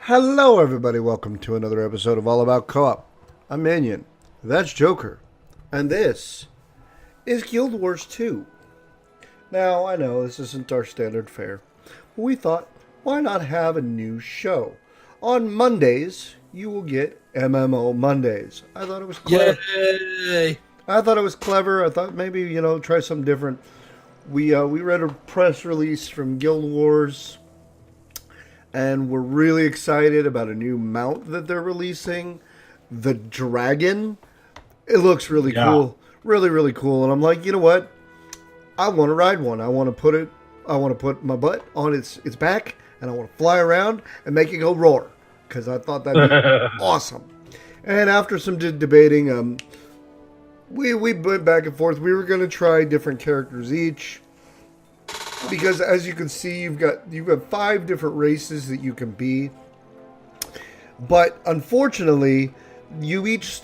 Hello, everybody. Welcome to another episode of All About Co-op. I'm Minion. That's Joker. And this is Guild Wars 2. Now, I know this isn't our standard fare, but we thought, why not have a new show? On Mondays, you will get MMO Mondays. I thought it was clever. Yay! I thought it was clever. I thought maybe, try something different. We read a press release from Guild Wars, and we're really excited about a new mount that they're releasing, the Dragon. It looks really cool, really, really cool. And I'm like, you know what? I want to ride one. I want to put my butt on its back, and I want to fly around and make it go roar, because I thought that'd be awesome. And after some debating, we went back and forth. We were going to try different characters each, because as you can see, you've got 5 different races that you can be. But unfortunately, each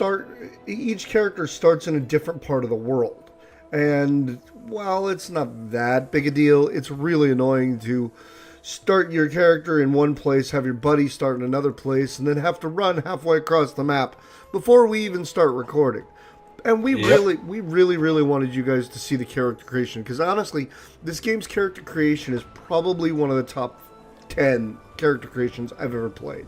character starts in a different part of the world. And while it's not that big a deal, it's really annoying to start your character in one place, have your buddy start in another place, and then have to run halfway across the map before we even start recording. And we really wanted you guys to see the character creation, because honestly, this game's character creation is probably one of the top 10 character creations I've ever played.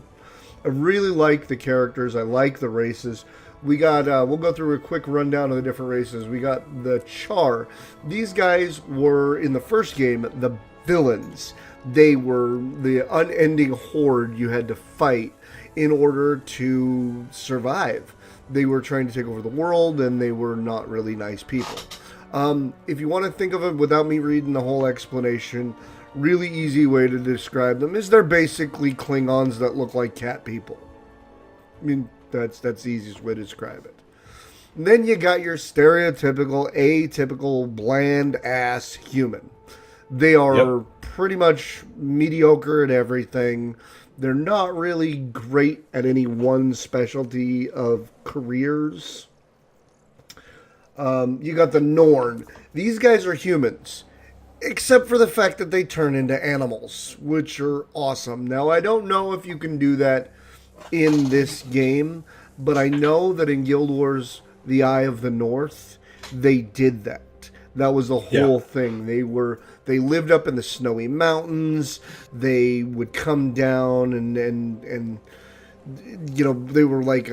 I really like the characters. I like the races. We got, we'll go through a quick rundown of the different races. We got the Char. These guys were, in the first game, the villains. They were the unending horde you had to fight in order to survive. They were trying to take over the world, and they were not really nice people. If you want to think of it without me reading the whole explanation, really easy way to describe them is they're basically Klingons that look like cat people. I mean, that's the easiest way to describe it. And then you got your stereotypical, atypical, bland-ass human. They are pretty much mediocre at everything. They're not really great at any one specialty of careers. You got the Norn. These guys are humans, except for the fact that they turn into animals, which are awesome. Now, I don't know if you can do that in this game, but I know that in Guild Wars, the Eye of the North, they did that. That was the whole thing. They lived up in the snowy mountains. They would come down and they were like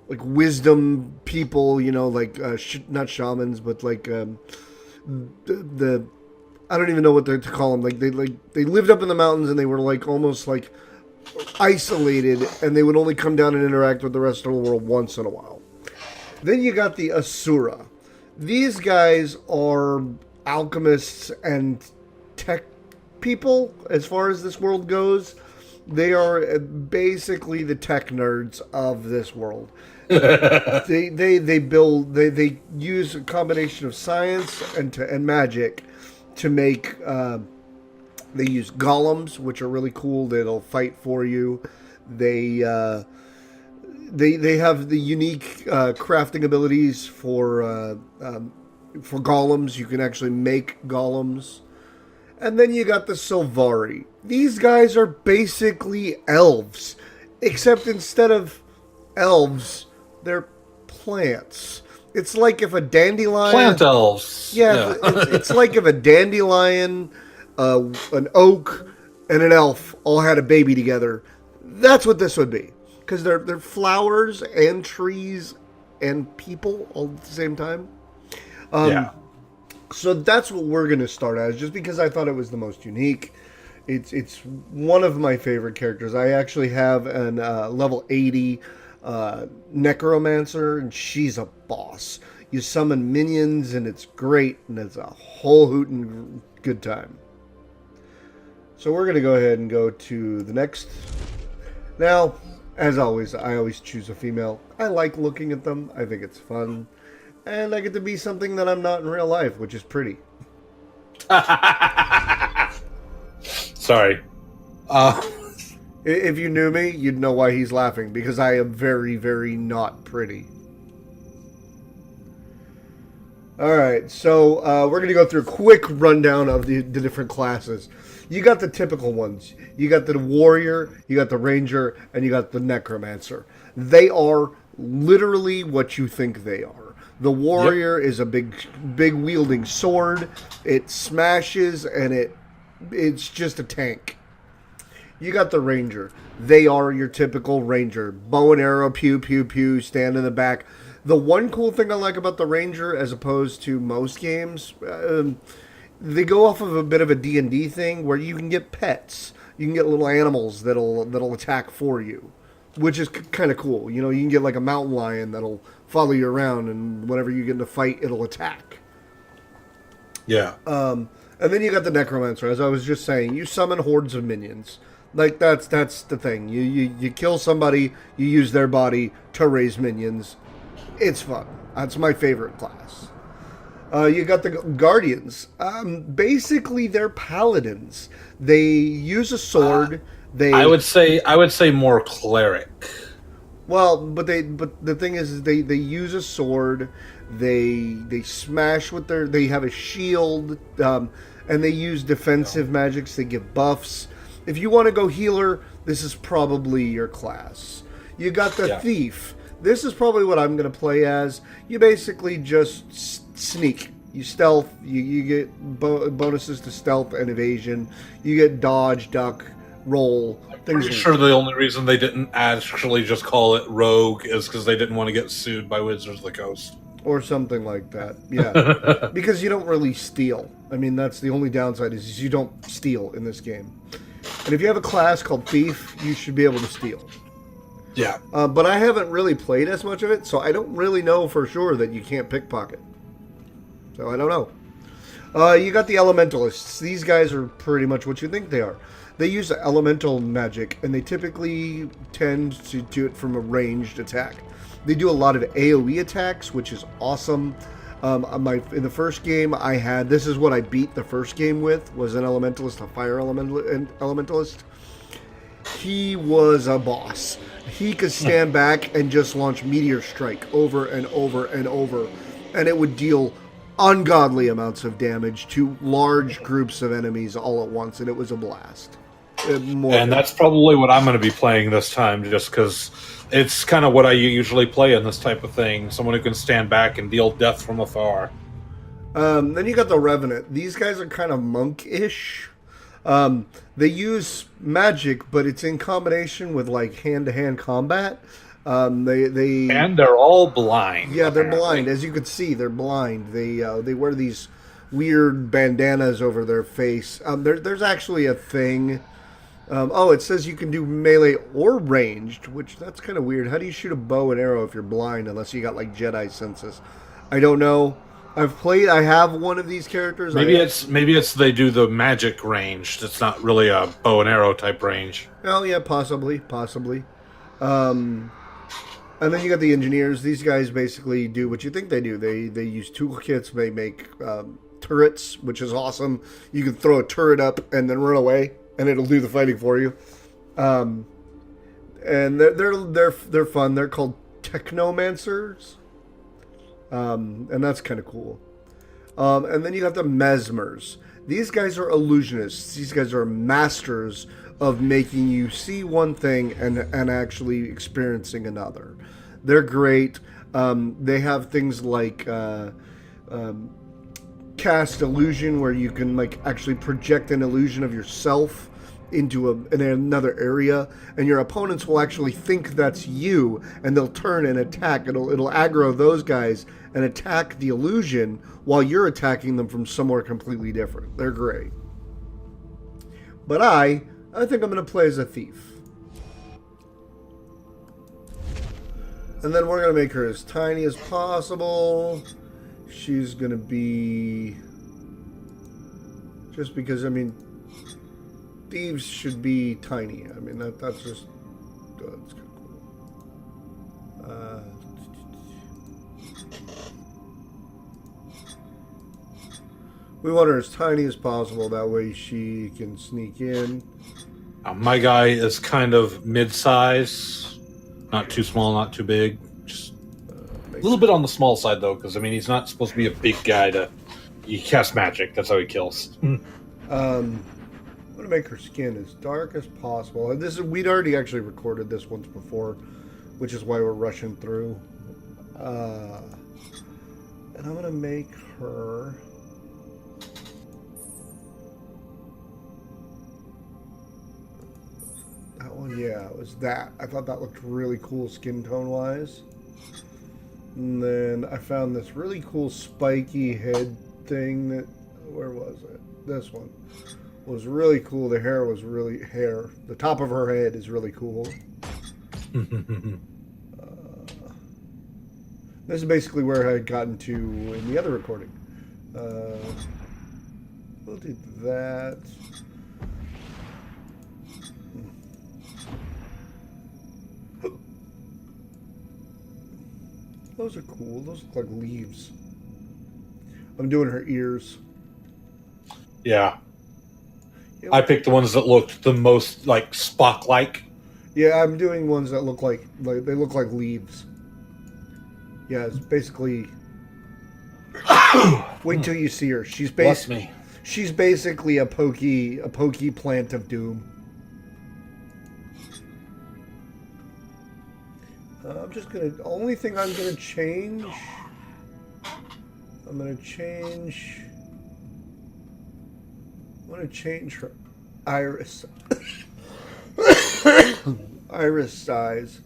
wisdom people, not shamans, but like the I don't even know what to call them. They lived up in the mountains, and they were like almost like isolated, and they would only come down and interact with the rest of the world once in a while. Then you got the Asura. These guys are alchemists and tech people, as far as this world goes. They are basically the tech nerds of this world. They use a combination of science and magic to make. They use golems, which are really cool. They'll fight for you. They have the unique crafting abilities for golems. You can actually make golems. And then you got the Sylvari. These guys are basically elves, except instead of elves, they're plants. It's like if a dandelion... Plant elves. Yeah. It's like if a dandelion, an oak, and an elf all had a baby together. That's what this would be. Because they're flowers and trees and people all at the same time. So that's what we're going to start as, just because I thought it was the most unique. It's one of my favorite characters. I actually have an level 80 Necromancer, and she's a boss. You summon minions, and it's great, and it's a whole hootin' good time. So we're going to go ahead and go to the next. Now, as always, I always choose a female. I like looking at them. I think it's fun. And I get to be something that I'm not in real life, which is pretty. Sorry. If you knew me, you'd know why he's laughing, because I am very, very not pretty. All right, so we're going to go through a quick rundown of the different classes. You got the typical ones. You got the warrior, you got the ranger, and you got the necromancer. They are literally what you think they are. The warrior is a big wielding sword. It smashes and it's just a tank. You got the ranger. They are your typical ranger. Bow and arrow, pew, pew, pew, stand in the back. The one cool thing I like about the ranger, as opposed to most games, they go off of a bit of a D&D thing where you can get pets. You can get little animals that'll attack for you, which is kind of cool. You know, you can get like a mountain lion that'll follow you around, and whenever you get in a fight, it'll attack. Yeah. And then you got the necromancer, as I was just saying. You summon hordes of minions. Like that's the thing. You kill somebody, you use their body to raise minions. It's fun. That's my favorite class. You got the guardians. Basically, they're paladins. They use a sword. I would say more cleric. Well, but the thing is they use a sword. They smash with their. They have a shield, and they use defensive magics. They give buffs. If you want to go healer, this is probably your class. You got the thief. This is probably what I'm going to play as. You basically just sneak. You stealth. You get bonuses to stealth and evasion. You get dodge, duck, roll. Pretty sure the only reason they didn't actually just call it rogue is because they didn't want to get sued by Wizards of the Coast. Or something like that, yeah. Because you don't really steal. I mean, that's the only downside is you don't steal in this game. And if you have a class called Thief, you should be able to steal. Yeah. But I haven't really played as much of it, so I don't really know for sure that you can't pickpocket. So I don't know. You got the Elementalists. These guys are pretty much what you think they are. They use elemental magic, and they typically tend to do it from a ranged attack. They do a lot of AoE attacks, which is awesome. In the first game I had, this is what I beat the first game with, was an Elementalist, a Fire Elementalist. He was a boss. He could stand back and just launch Meteor Strike over and over and over, and it would deal ungodly amounts of damage to large groups of enemies all at once, and it was a blast. And that's probably what I'm going to be playing this time, just because it's kind of what I usually play in this type of thing. Someone who can stand back and deal death from afar. Then you got the Revenant. These guys are kind of monk-ish. They use magic, but it's in combination with like hand-to-hand combat. And they're all blind. Yeah, they're blind. As you can see, they're blind. They wear these weird bandanas over their face. There's actually a thing. It says you can do melee or ranged, which that's kind of weird. How do you shoot a bow and arrow if you're blind unless you got like Jedi senses? I don't know. I have one of these characters. Maybe it's they do the magic range. It's not really a bow and arrow type range. Oh yeah, possibly. And then you got the engineers. These guys basically do what you think they do. They use toolkits. They make turrets, which is awesome. You can throw a turret up and then run away, and it'll do the fighting for you. And they're fun. They're called technomancers. And that's kind of cool. And then you got the mesmers. These guys are illusionists. These guys are masters of making you see one thing and actually experiencing another. They're great. They have things like cast illusion, where you can like actually project an illusion of yourself into another area, and your opponents will actually think that's you, and they'll turn and attack. It'll aggro those guys and attack the illusion while you're attacking them from somewhere completely different. They're great. But I think I'm going to play as a thief. And then we're going to make her as tiny as possible. She's going to be... Just because, I mean... Thieves should be tiny. I mean, that's just... That's kind of cool. We want her as tiny as possible. That way she can sneak in. My guy is kind of mid-size. Not too small, not too big. Just A little bit on the small side, though, because, I mean, he's not supposed to be a big guy to... He casts magic. That's how he kills. I'm going to make her skin as dark as possible. And we'd already actually recorded this once before, which is why we're rushing through. And I'm going to make her... That one, yeah, it was that. I thought that looked really cool skin tone-wise. And then I found this really cool spiky head thing that... Where was it? This one. Was really cool. The hair was really... The top of her head is really cool. This is basically where I had gotten to in the other recording. We'll do that. Those are cool. Those look like leaves. I'm doing her ears. Yeah. I picked the ones that looked the most like Spock-like. Yeah, I'm doing ones that look like they look like leaves. Yeah, it's basically. Wait till you see her. She's basically a pokey plant of doom. I'm just gonna. Only thing I'm gonna change. I'm gonna change her iris. Iris size.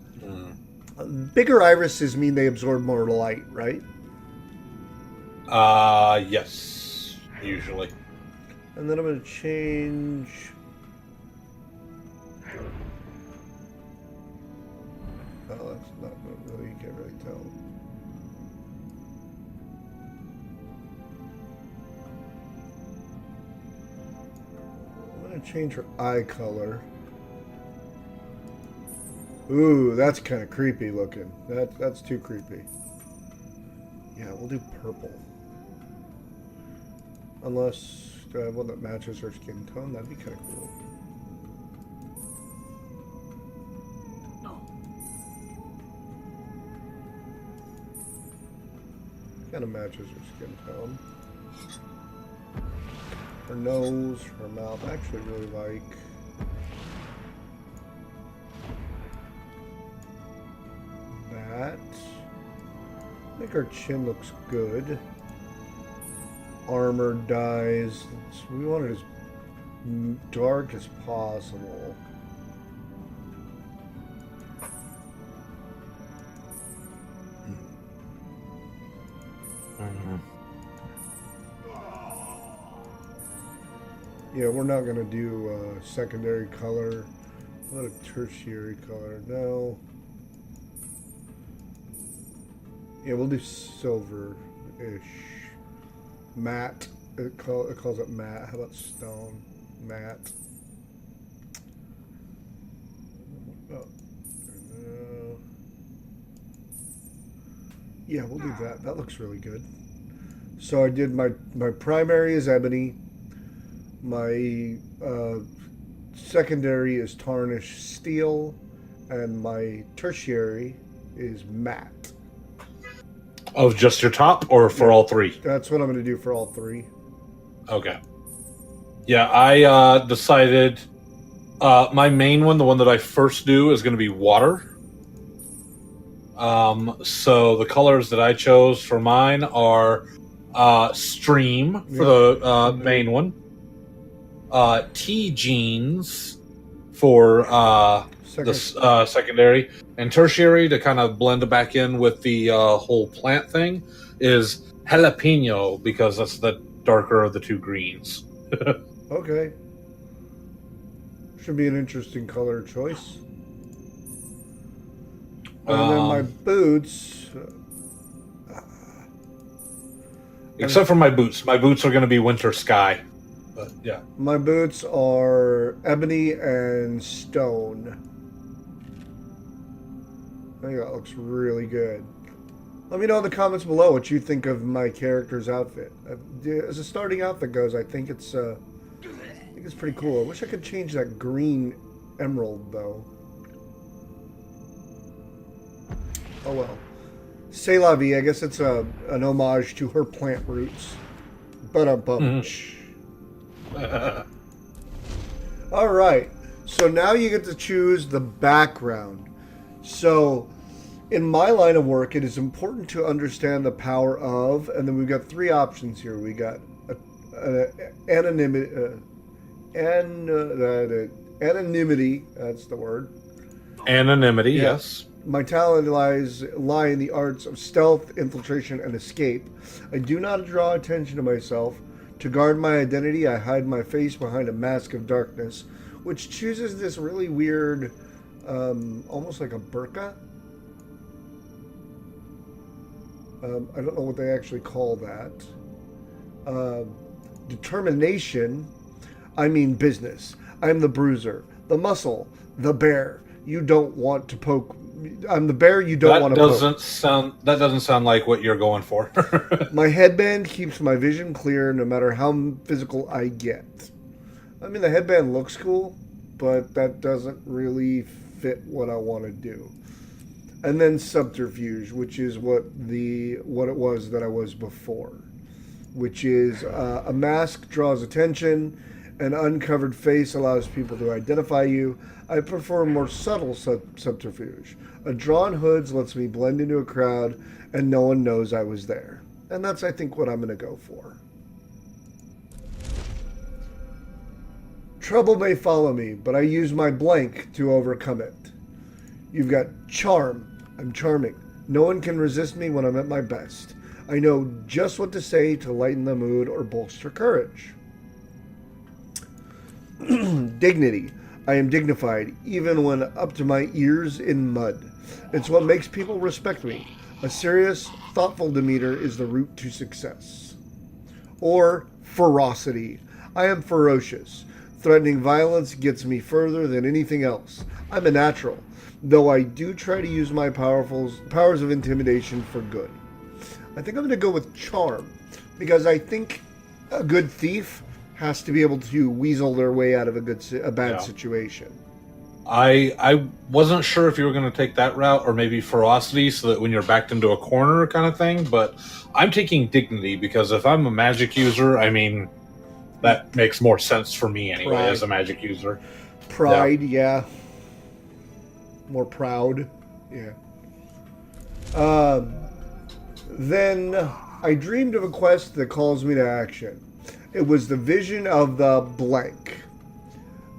Bigger irises mean they absorb more light, right? Yes, usually. And then I'm going to change... Oh, that's not really, you can't really tell. I'm going to change her eye color. Ooh, that's kind of creepy looking. That's too creepy. Yeah, we'll do purple. Unless I have one that matches her skin tone, that'd be kind of cool. Kind of matches her skin tone. Her nose, her mouth, I actually really like. That. I think our chin looks good. Armor dyes. We want it as dark as possible. Yeah, we're not going to do secondary color. Not a tertiary color. No. Yeah, we'll do silver-ish. Matte. It calls it matte. How about stone? Matte. Oh. Yeah, we'll do that. That looks really good. So I did my primary is ebony. My secondary is tarnished steel. And my tertiary is matte. Of just your top, or for all three? That's what I'm going to do for all three. Okay. Yeah, I decided my main one, the one that I first do, is going to be water. So the colors that I chose for mine are stream for the main one, tea jeans for the secondary, and tertiary to kind of blend it back in with the whole plant thing is jalapeno, because that's the darker of the two greens. Okay. Should be an interesting color choice. And then my boots. Except for my boots. My boots are going to be winter sky. But yeah. My boots are ebony and stone. I think that looks really good. Let me know in the comments below what you think of my character's outfit. As a starting outfit goes, I think it's pretty cool. I wish I could change that green emerald though. Oh well. C'est la vie. I guess it's an homage to her plant roots. But All right. So now you get to choose the background. So in my line of work, it is important to understand the power of, and then we've got three options here. We got anonymity, anonymity. That's the word. Anonymity, Yeah. yes. My talent lie in the arts of stealth, infiltration, and escape. I do not draw attention to myself. To guard my identity, I hide my face behind a mask of darkness, which chooses this really weird, almost like a burqa. I don't know what they actually call that. Determination, I mean business. I'm the bruiser, the muscle, the bear. You don't want to poke. I'm the bear you don't want to poke. That doesn't sound like what you're going for. My headband keeps my vision clear no matter how physical I get. I mean, the headband looks cool, but that doesn't really fit what I want to do. And then subterfuge, which is what it was that I was before, which is a mask draws attention, an uncovered face allows people to identify you. I prefer more subtle subterfuge. A drawn hoods lets me blend into a crowd, and no one knows I was there. And that's, I think, what I'm going to go for. Trouble may follow me, but I use my blank to overcome it. You've got charm. I'm charming. No one can resist me when I'm at my best. I know just what to say to lighten the mood or bolster courage. Dignity. I am dignified, even when up to my ears in mud. It's what makes people respect me. A serious, thoughtful demeanor is the route to success. Or ferocity. I am ferocious. Threatening violence gets me further than anything else. I'm a natural, though I do try to use my powers of intimidation for good. I think I'm going to go with charm, because I think a good thief has to be able to weasel their way out of a bad situation. I wasn't sure if you were going to take that route or maybe ferocity, so that when you're backed into a corner kind of thing, but I'm taking dignity, because if I'm a magic user, I mean, that makes more sense for me anyway. Pride. As a magic user. Pride, yeah. More proud, yeah. Then I dreamed of a quest that calls me to action. It was the vision of the blank.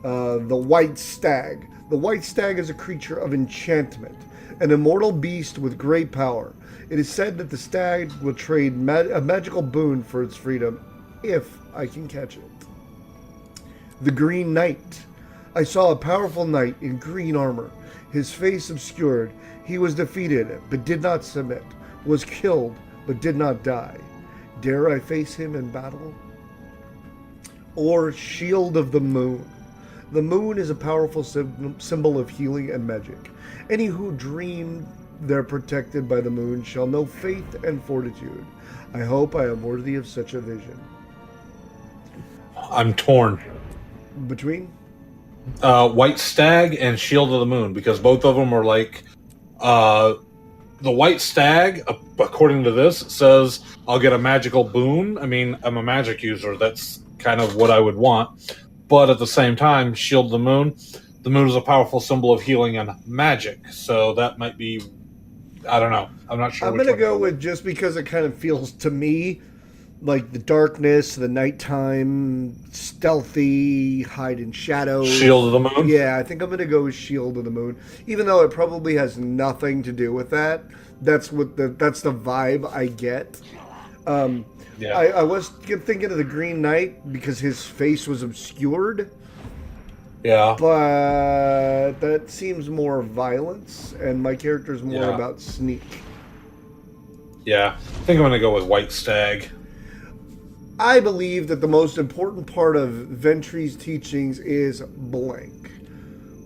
The white stag. The white stag is a creature of enchantment, an immortal beast with great power. It is said that the stag will trade a magical boon for its freedom, if I can catch it. The Green Knight. I saw a powerful knight in green armor, his face obscured. He was defeated, but did not submit, was killed, but did not die. Dare I face him in battle? Or Shield of the Moon. The moon is a powerful symbol of healing and magic. Any who dream they're protected by the moon shall know faith and fortitude. I hope I am worthy of such a vision. I'm torn. Between? White Stag and Shield of the Moon, because both of them are like... the White Stag, according to this, says I'll get a magical boon. I mean, I'm a magic user. That's kind of what I would want. But at the same time, Shield of the moon is a powerful symbol of healing and magic. So that might be... I don't know. I'm not sure. I'm going to go with, just because it kind of feels to me like the darkness, the nighttime, stealthy, hide in shadows. Shield of the Moon? Yeah, I think I'm going to go with Shield of the Moon. Even though it probably has nothing to do with that. That's the vibe I get. Yeah. I was thinking of the Green Knight because his face was obscured. Yeah. But that seems more violence, and my character's more about sneak. Yeah. I think I'm going to go with White Stag. I believe that the most important part of Ventri's teachings is blank.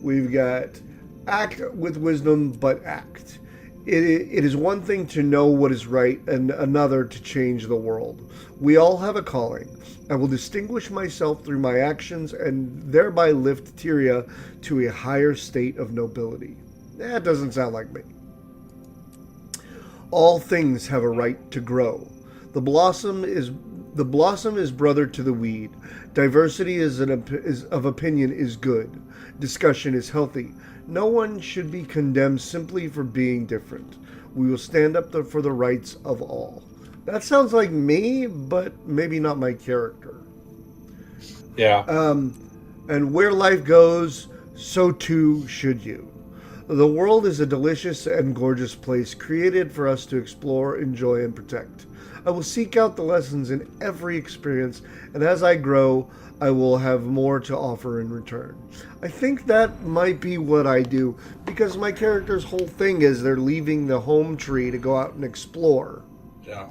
We've got act with wisdom, but act. It is one thing to know what is right and another to change the world. We all have a calling. I will distinguish myself through my actions and thereby lift Tyria to a higher state of nobility. That doesn't sound like me. All things have a right to grow. The blossom is brother to the weed. Diversity of opinion is good. Discussion is healthy. No one should be condemned simply for being different. We will stand up for the rights of all. That sounds like me, but maybe not my character. Yeah. And where life goes, so too should you. The world is a delicious and gorgeous place created for us to explore, enjoy, and protect. I will seek out the lessons in every experience, and as I grow, I will have more to offer in return. I think that might be what I do, because my character's whole thing is they're leaving the home tree to go out and explore. Yeah.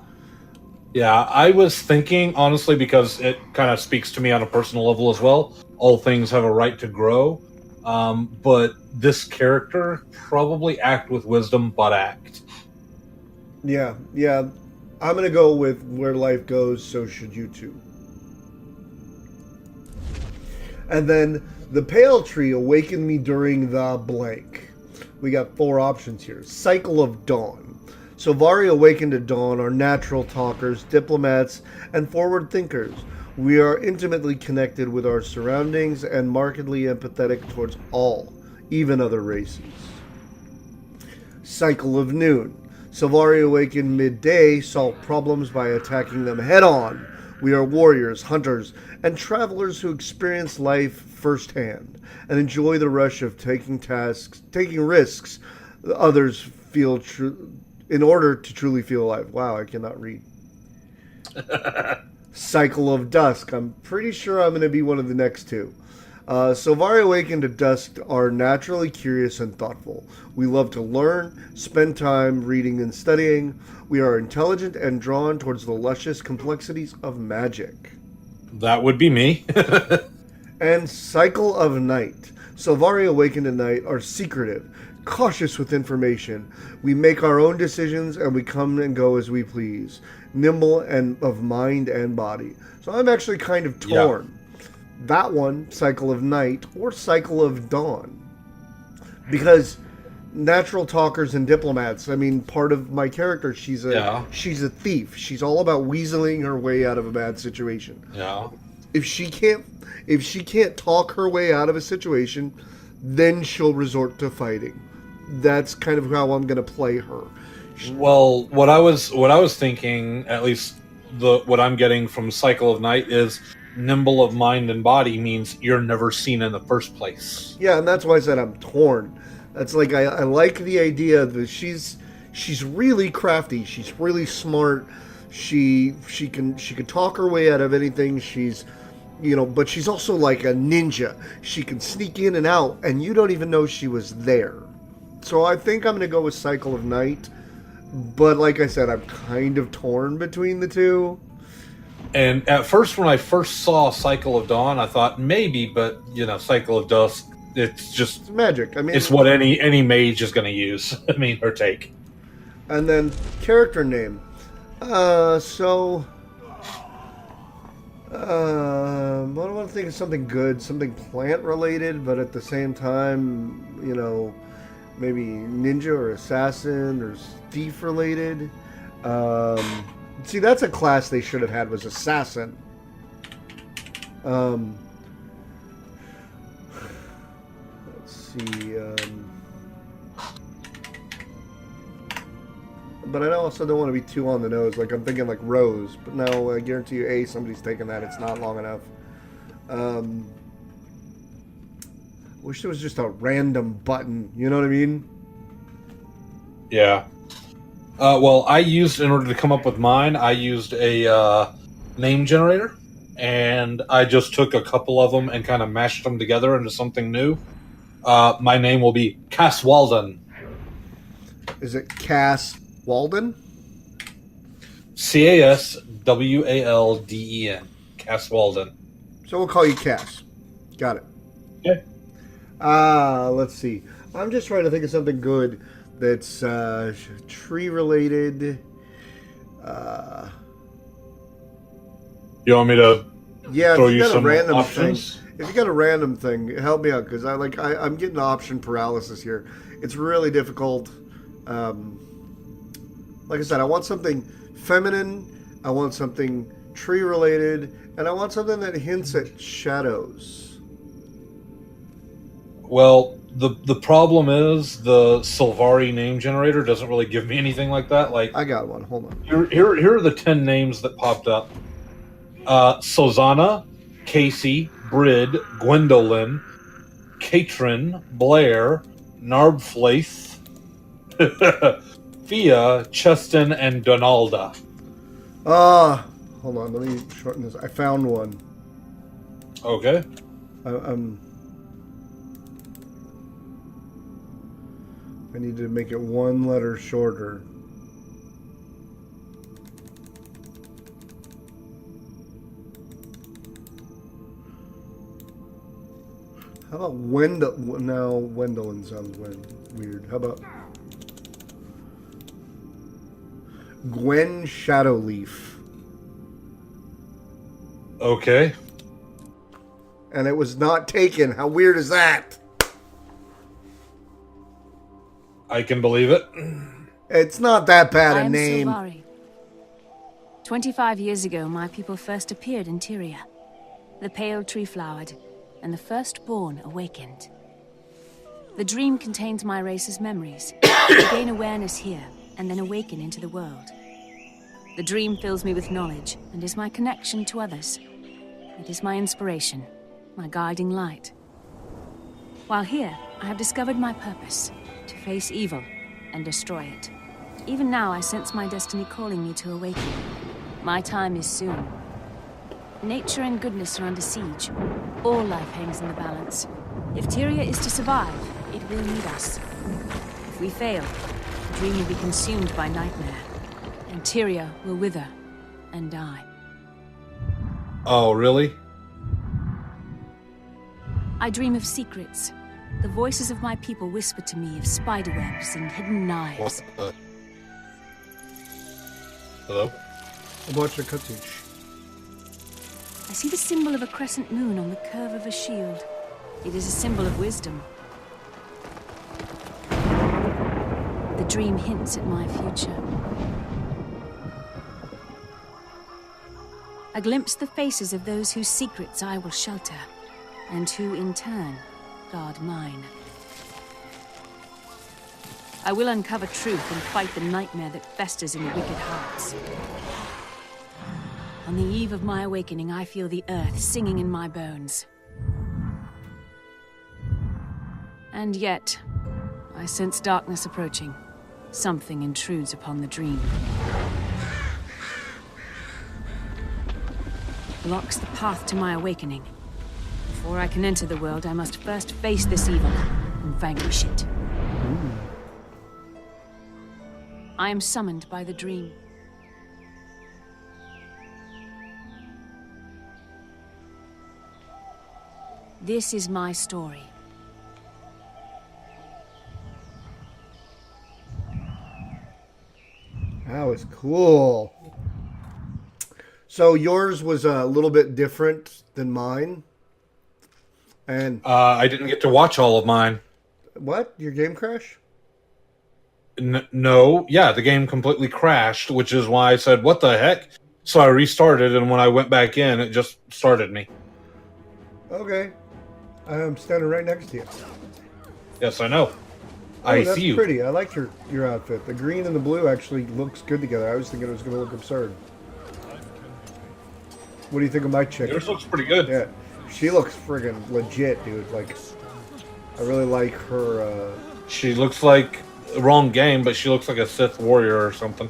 Yeah, I was thinking, honestly, because it kind of speaks to me on a personal level as well. All things have a right to grow. But this character probably act with wisdom, but act. Yeah. I'm going to go with where life goes, so should you too. And then the pale tree awakened me during the blank. We got 4 options here. Cycle of Dawn. Solvari awakened at dawn are natural talkers, diplomats, and forward thinkers. We are intimately connected with our surroundings and markedly empathetic towards all, even other races. Cycle of Noon. Solvari awakened midday solve problems by attacking them head on. We are warriors, hunters, and travelers who experience life firsthand and enjoy the rush of taking risks others feel in order to truly feel alive. Wow, I cannot read. Cycle of Dusk. I'm pretty sure I'm going to be one of the next 2. Solvari awakened at dusk are naturally curious and thoughtful. We love to learn, spend time reading and studying. We are intelligent and drawn towards the luscious complexities of magic. That would be me. And Cycle of Night. Solvari awakened at night are secretive, cautious with information. We make our own decisions and we come and go as we please. Nimble and of mind and body. So I'm actually kind of torn. Yeah. That one, Cycle of Night, or Cycle of Dawn. Because natural talkers and diplomats, I mean, part of my character, she's a thief. She's all about weaseling her way out of a bad situation. Yeah. If she can't talk her way out of a situation, then she'll resort to fighting. That's kind of how I'm going to play her. Well, what I was thinking, at least what I'm getting from Cycle of Night, is nimble of mind and body means you're never seen in the first place. Yeah, and that's why I said I'm torn. That's like I like the idea that she's really crafty. She's really smart. She can talk her way out of anything. She's but she's also like a ninja. She can sneak in and out, and you don't even know she was there. So I think I'm going to go with Cycle of Night. But like I said, I'm kind of torn between the 2. And at first, when I first saw Cycle of Dawn, I thought maybe, but Cycle of Dusk, it's magic. I mean, it's what any mage is going to use. I mean, or take. And then character name. I want to think of something good, something plant related, but at the same time, maybe ninja or assassin or thief related. See, that's a class they should have had, was assassin. Let's see. But I also don't want to be too on the nose. Like, I'm thinking like Rose. But no, I guarantee you, somebody's taken that. It's not long enough. Wish there was just a random button. You know what I mean? Yeah. Well, in order to come up with mine, I used a name generator. And I just took a couple of them and kind of mashed them together into something new. My name will be Cass Walden. Is it Cass Walden? Caswalden. Cass Walden. So we'll call you Cass. Got it. Okay. Let's see. I'm just trying to think of something good that's tree related. You want me to throw if you you got some a random options? thing, if you got a random thing, help me out, because I'm getting option paralysis here. It's really difficult. Like I said, I want something feminine, I want something tree related, and I want something that hints at shadows. Well, the problem is the Sylvari name generator doesn't really give me anything like that. Like, I got one. Hold on. here are the 10 names that popped up: Sozana, Casey, Brid, Gwendolyn, Katrin, Blair, Narbflaith, Fia, Cheston, and Donalda. Hold on. Let me shorten this. I found one. Okay. I need to make it one letter shorter. How about Wendell? No, Wendolyn sounds weird. How about Gwen Shadowleaf? Okay. And it was not taken. How weird is that? I can believe it. It's not that bad I a am name. Sylvari. 25 years ago, my people first appeared in Tyria. The pale tree flowered, and the firstborn awakened. The dream contains my race's memories. I gain awareness here, and then awaken into the world. The dream fills me with knowledge, and is my connection to others. It is my inspiration, my guiding light. While here, I have discovered my purpose, to face evil and destroy it. Even now, I sense my destiny calling me to awaken. My time is soon. Nature and goodness are under siege. All life hangs in the balance. If Tyria is to survive, it will need us. If we fail, the dream will be consumed by nightmare, and Tyria will wither and die. Oh, really? I dream of secrets. The voices of my people whisper to me of spiderwebs and hidden knives. Hello? I'm watching a cutscene. I see the symbol of a crescent moon on the curve of a shield. It is a symbol of wisdom. The dream hints at my future. I glimpse the faces of those whose secrets I will shelter, and who, in turn, guard mine. I will uncover truth and fight the nightmare that festers in wicked hearts. On the eve of my awakening, I feel the earth singing in my bones. And yet, I sense darkness approaching. Something intrudes upon the dream. Blocks the path to my awakening. Before I can enter the world, I must first face this evil and vanquish it. I am summoned by the dream. This is my story. That was cool. So yours was a little bit different than mine. And I didn't get to watch all of mine. what? Your game crash? No. Yeah, the game completely crashed, which is why I said, what the heck? So I restarted, and when I went back in, it just started me. Okay. I'm standing right next to you. Yes, I know. Oh, I that's see you. pretty. I like your outfit. The green and the blue actually looks good together. I was thinking it was going to look absurd. What do you think of my chick? Yours looks pretty good. Yeah, she looks friggin' legit, dude. Like, I really like her. She looks like wrong game, but she looks like a Sith warrior or something.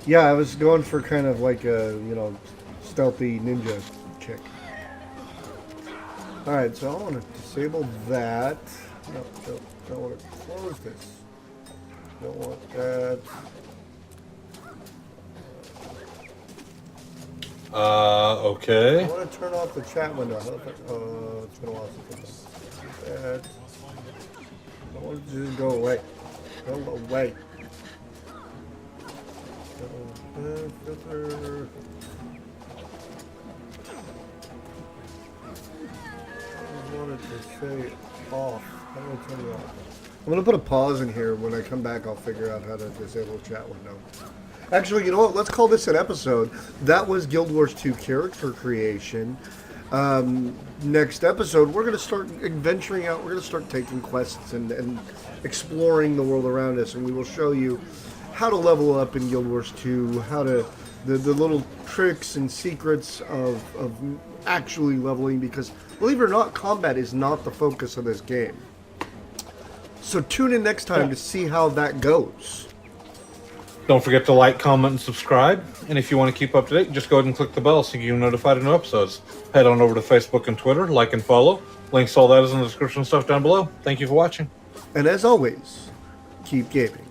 Yeah, I was going for kind of like a stealthy ninja chick. All right, so I want to disable that. No, don't want to close this. Don't want that. Okay. I want to turn off the chat window. It's been a while since I've done that. I want to just go away. Go away. Filter. I wanted to say off. How do I turn it off? I'm going to put a pause in here. When I come back, I'll figure out how to disable chat window. Actually, you know what? Let's call this an episode. That was Guild Wars 2 character creation. Next episode, we're going to start adventuring out. We're going to start taking quests and exploring the world around us. And we will show you how to level up in Guild Wars 2, how to... The little tricks and secrets of actually leveling, because believe it or not, combat is not the focus of this game. So tune in next time to see how that goes. Don't forget to like, comment, and subscribe. And if you want to keep up to date, just go ahead and click the bell so you get notified of new episodes. Head on over to Facebook and Twitter, like and follow. Links to all that is in the description stuff down below. Thank you for watching. And as always, keep gaming.